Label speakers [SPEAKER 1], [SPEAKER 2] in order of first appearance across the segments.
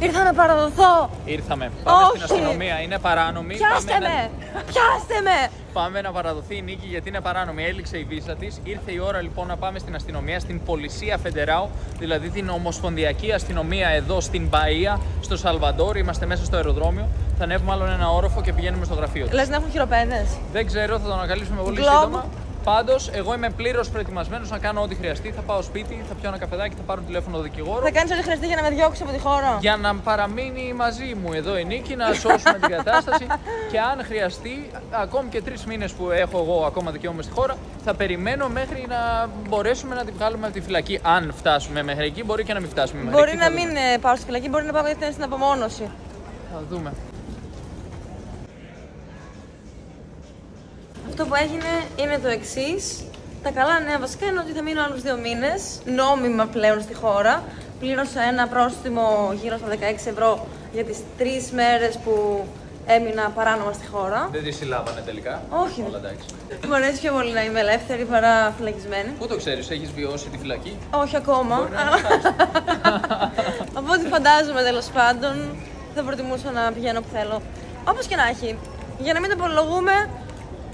[SPEAKER 1] Ήρθα να παραδοθώ.
[SPEAKER 2] Ήρθαμε. Πάμε στην αστυνομία. Είναι παράνομη.
[SPEAKER 1] Πιάστε με! Πιάστε με!
[SPEAKER 2] Πάμε να παραδοθεί η νίκη γιατί είναι παράνομη. Έληξε η βίζα της. Ήρθε η ώρα λοιπόν να πάμε στην αστυνομία, στην Πολισία Φεντεράου, δηλαδή την Ομοσπονδιακή Αστυνομία εδώ στην Μπαΐα, στο Σαλβαντόρ. Είμαστε μέσα στο αεροδρόμιο. Θα ανέβουμε άλλον ένα όροφο και πηγαίνουμε στο γραφείο.
[SPEAKER 1] Λες να έχουν χειροπέδες?
[SPEAKER 2] Δεν ξέρω, θα το ανακαλύψουμε πολύ σύντομα. Πάντως, εγώ είμαι πλήρως προετοιμασμένος να κάνω ό,τι χρειαστεί. Θα πάω σπίτι, θα πιω ένα καφεδάκι, θα πάρω τηλέφωνο δικηγόρο.
[SPEAKER 1] Θα κάνεις ό,τι χρειαστεί για να με διώξει από τη χώρα.
[SPEAKER 2] Για να παραμείνει μαζί μου εδώ η νίκη, να σώσουμε την κατάσταση. Και αν χρειαστεί, ακόμη και 3 μήνες που έχω εγώ ακόμα δικαιώμαι στη χώρα, θα περιμένω μέχρι να μπορέσουμε να τη βγάλουμε από τη φυλακή. Αν φτάσουμε μέχρι εκεί, μπορεί και να μην φτάσουμε μέχρι
[SPEAKER 1] μπορεί
[SPEAKER 2] εκεί.
[SPEAKER 1] Μπορεί να μην πάω στη φυλακή, μπορεί να πάω γιατί στην απομόνωση.
[SPEAKER 2] Θα δούμε.
[SPEAKER 1] Αυτό που έγινε είναι το εξής. Τα καλά νέα βασικά είναι ότι θα μείνω άλλους 2 μήνες, νόμιμα πλέον στη χώρα. Πλήρωσα ένα πρόστιμο γύρω στα 16 ευρώ για τις 3 μέρες που έμεινα παράνομα στη χώρα.
[SPEAKER 2] Δεν τη συλλάβανε τελικά?
[SPEAKER 1] Όχι. Μου αρέσει πιο πολύ να είμαι ελεύθερη παρά φυλακισμένη.
[SPEAKER 2] Πού το ξέρεις, έχεις βιώσει τη φυλακή?
[SPEAKER 1] Όχι ακόμα. Από ό,τι φαντάζομαι τέλος πάντων, θα προτιμούσα να πηγαίνω που θέλω. Όπως και να έχει, για να μην το απολογούμε.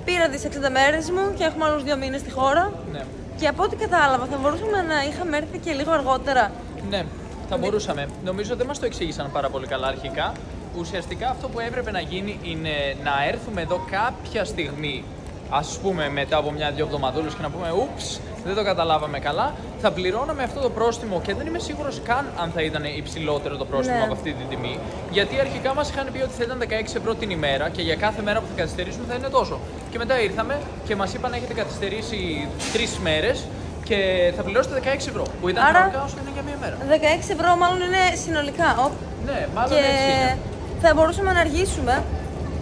[SPEAKER 1] Πήρα τις 60 μέρες μου και έχουμε άλλους 2 μήνες στη χώρα.
[SPEAKER 2] Ναι.
[SPEAKER 1] Και από ό,τι κατάλαβα, θα μπορούσαμε να είχαμε έρθει και λίγο αργότερα.
[SPEAKER 2] Ναι, θα μπορούσαμε. Νομίζω δεν μας το εξήγησαν πάρα πολύ καλά αρχικά. Ουσιαστικά αυτό που έπρεπε να γίνει είναι να έρθουμε εδώ κάποια στιγμή, ας πούμε μετά από 1-2 εβδομαδούλες, και να πούμε ούψ, δεν το καταλάβαμε καλά. Θα πληρώναμε αυτό το πρόστιμο και δεν είμαι σίγουρος καν αν θα ήταν υψηλότερο το πρόστιμο από αυτή την τιμή. Γιατί αρχικά μας είχαν πει ότι θα ήταν 16 ευρώ την ημέρα και για κάθε μέρα που θα καθυστερήσουμε θα είναι τόσο. Και μετά ήρθαμε και μας είπαν έχετε καθυστερήσει 3 μέρες και θα πληρώσετε 16 ευρώ. Που ήταν κανονικά όσο είναι για μία μέρα.
[SPEAKER 1] 16 ευρώ μάλλον είναι συνολικά.
[SPEAKER 2] Ναι, μάλλον
[SPEAKER 1] και
[SPEAKER 2] έτσι είναι.
[SPEAKER 1] Θα μπορούσαμε να αργήσουμε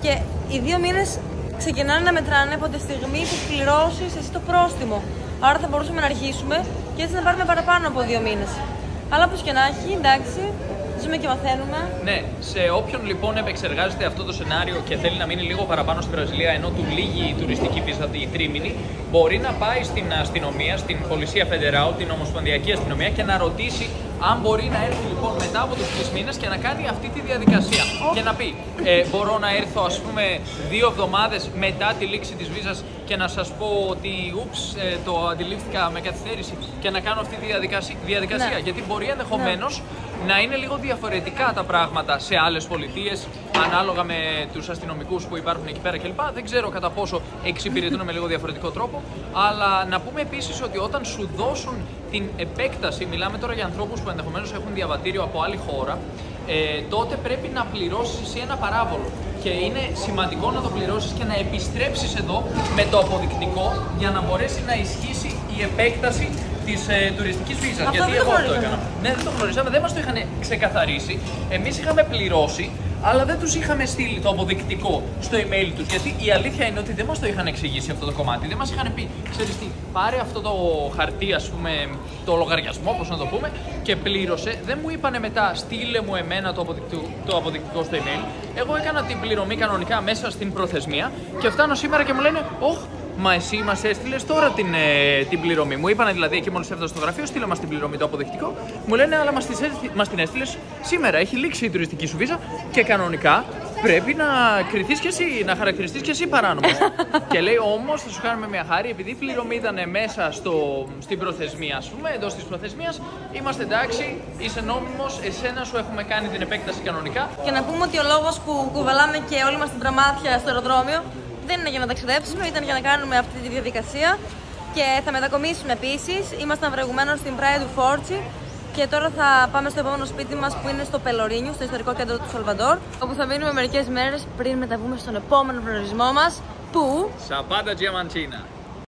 [SPEAKER 1] και οι 2 μήνες ξεκινάνε να μετράνε από τη στιγμή που πληρώσεις εσύ το πρόστιμο. Άρα θα μπορούσαμε να αργήσουμε και έτσι να πάρουμε παραπάνω από 2 μήνες. Αλλά όπως και να έχει, εντάξει, ζούμε και μαθαίνουμε.
[SPEAKER 2] Ναι, σε όποιον λοιπόν επεξεργάζεται αυτό το σενάριο και θέλει να μείνει λίγο παραπάνω στη Βραζιλία, ενώ του λύγει η τουριστική βίζα η τρίμηνη, μπορεί να πάει στην αστυνομία, στην Πολισία Φεντεράου, την Ομοσπονδιακή Αστυνομία και να ρωτήσει αν μπορεί να έρθει λοιπόν μετά από τους 3 μήνες και να κάνει αυτή τη διαδικασία. Και να πει, μπορώ να έρθω ας πούμε 2 εβδομάδες μετά τη λήξη της βίζας και να σας πω ότι το αντιλήφθηκα με καθυστέρηση και να κάνω αυτή τη διαδικασία. Ναι. Γιατί μπορεί ενδεχομένως να είναι λίγο διαφορετικά τα πράγματα σε άλλες πολιτείες, ανάλογα με τους αστυνομικούς που υπάρχουν εκεί πέρα κλπ. Δεν ξέρω κατά πόσο εξυπηρετούν με λίγο διαφορετικό τρόπο. Αλλά να πούμε επίσης ότι όταν σου δώσουν την επέκταση, μιλάμε τώρα για ανθρώπους που ενδεχομένως έχουν διαβατήριο από άλλη χώρα, τότε πρέπει να πληρώσεις εσύ ένα παράβολο. Και είναι σημαντικό να το πληρώσεις και να επιστρέψεις εδώ με το αποδεικτικό για να μπορέσει να ισχύσει η επέκταση της τουριστικής βίζας. Γιατί εγώ αυτό έκανα. Ναι, δεν το γνωρίζαμε, δεν μας το είχαν ξεκαθαρίσει. Εμείς είχαμε πληρώσει, αλλά δεν τους είχαμε στείλει το αποδεικτικό στο email τους. Γιατί η αλήθεια είναι ότι δεν μας το είχαν εξηγήσει αυτό το κομμάτι. Δεν μας είχαν πει, ξέρεις τι, πάρε αυτό το χαρτί, ας πούμε, το λογαριασμό, πώς να το πούμε, και πλήρωσε. Δεν μου είπανε μετά, στείλε μου εμένα το αποδεικτικό στο email. Εγώ έκανα την πληρωμή κανονικά μέσα στην προθεσμία και φτάνω σήμερα και μου λένε, μα εσύ μας έστειλες τώρα την πληρωμή. Μου είπανε δηλαδή εκεί μόλις έφτασα στο γραφείο, στείλε μας την πληρωμή, το αποδεικτικό. Μου λένε, αλλά μας την έστειλες σήμερα. Έχει λήξει η τουριστική σου βίζα και κανονικά πρέπει να κριθείς και εσύ, να χαρακτηριστείς και εσύ παράνομος. Και λέει, όμως θα σου κάνουμε μια χάρη, επειδή η πληρωμή ήταν μέσα στην προθεσμία, ας πούμε, εντός της προθεσμίας, είμαστε εντάξει, είσαι νόμιμος, εσένα σου έχουμε κάνει την επέκταση κανονικά.
[SPEAKER 1] Και να πούμε ότι ο λόγος που κουβαλάμε και όλοι μας την τραμάτια στο αεροδρόμιο δεν είναι για να ταξιδέψουμε, ήταν για να κάνουμε αυτή τη διαδικασία και θα μετακομίσουμε επίσης. Ήμασταν προηγουμένως στην Praia do Forte και τώρα θα πάμε στο επόμενο σπίτι μας που είναι στο Πελωρίνιο, στο ιστορικό κέντρο του Σαλβαντόρ, όπου θα μείνουμε μερικές μέρες πριν μεταβούμε στον επόμενο προορισμό μας που...
[SPEAKER 2] Chapada Diamantina.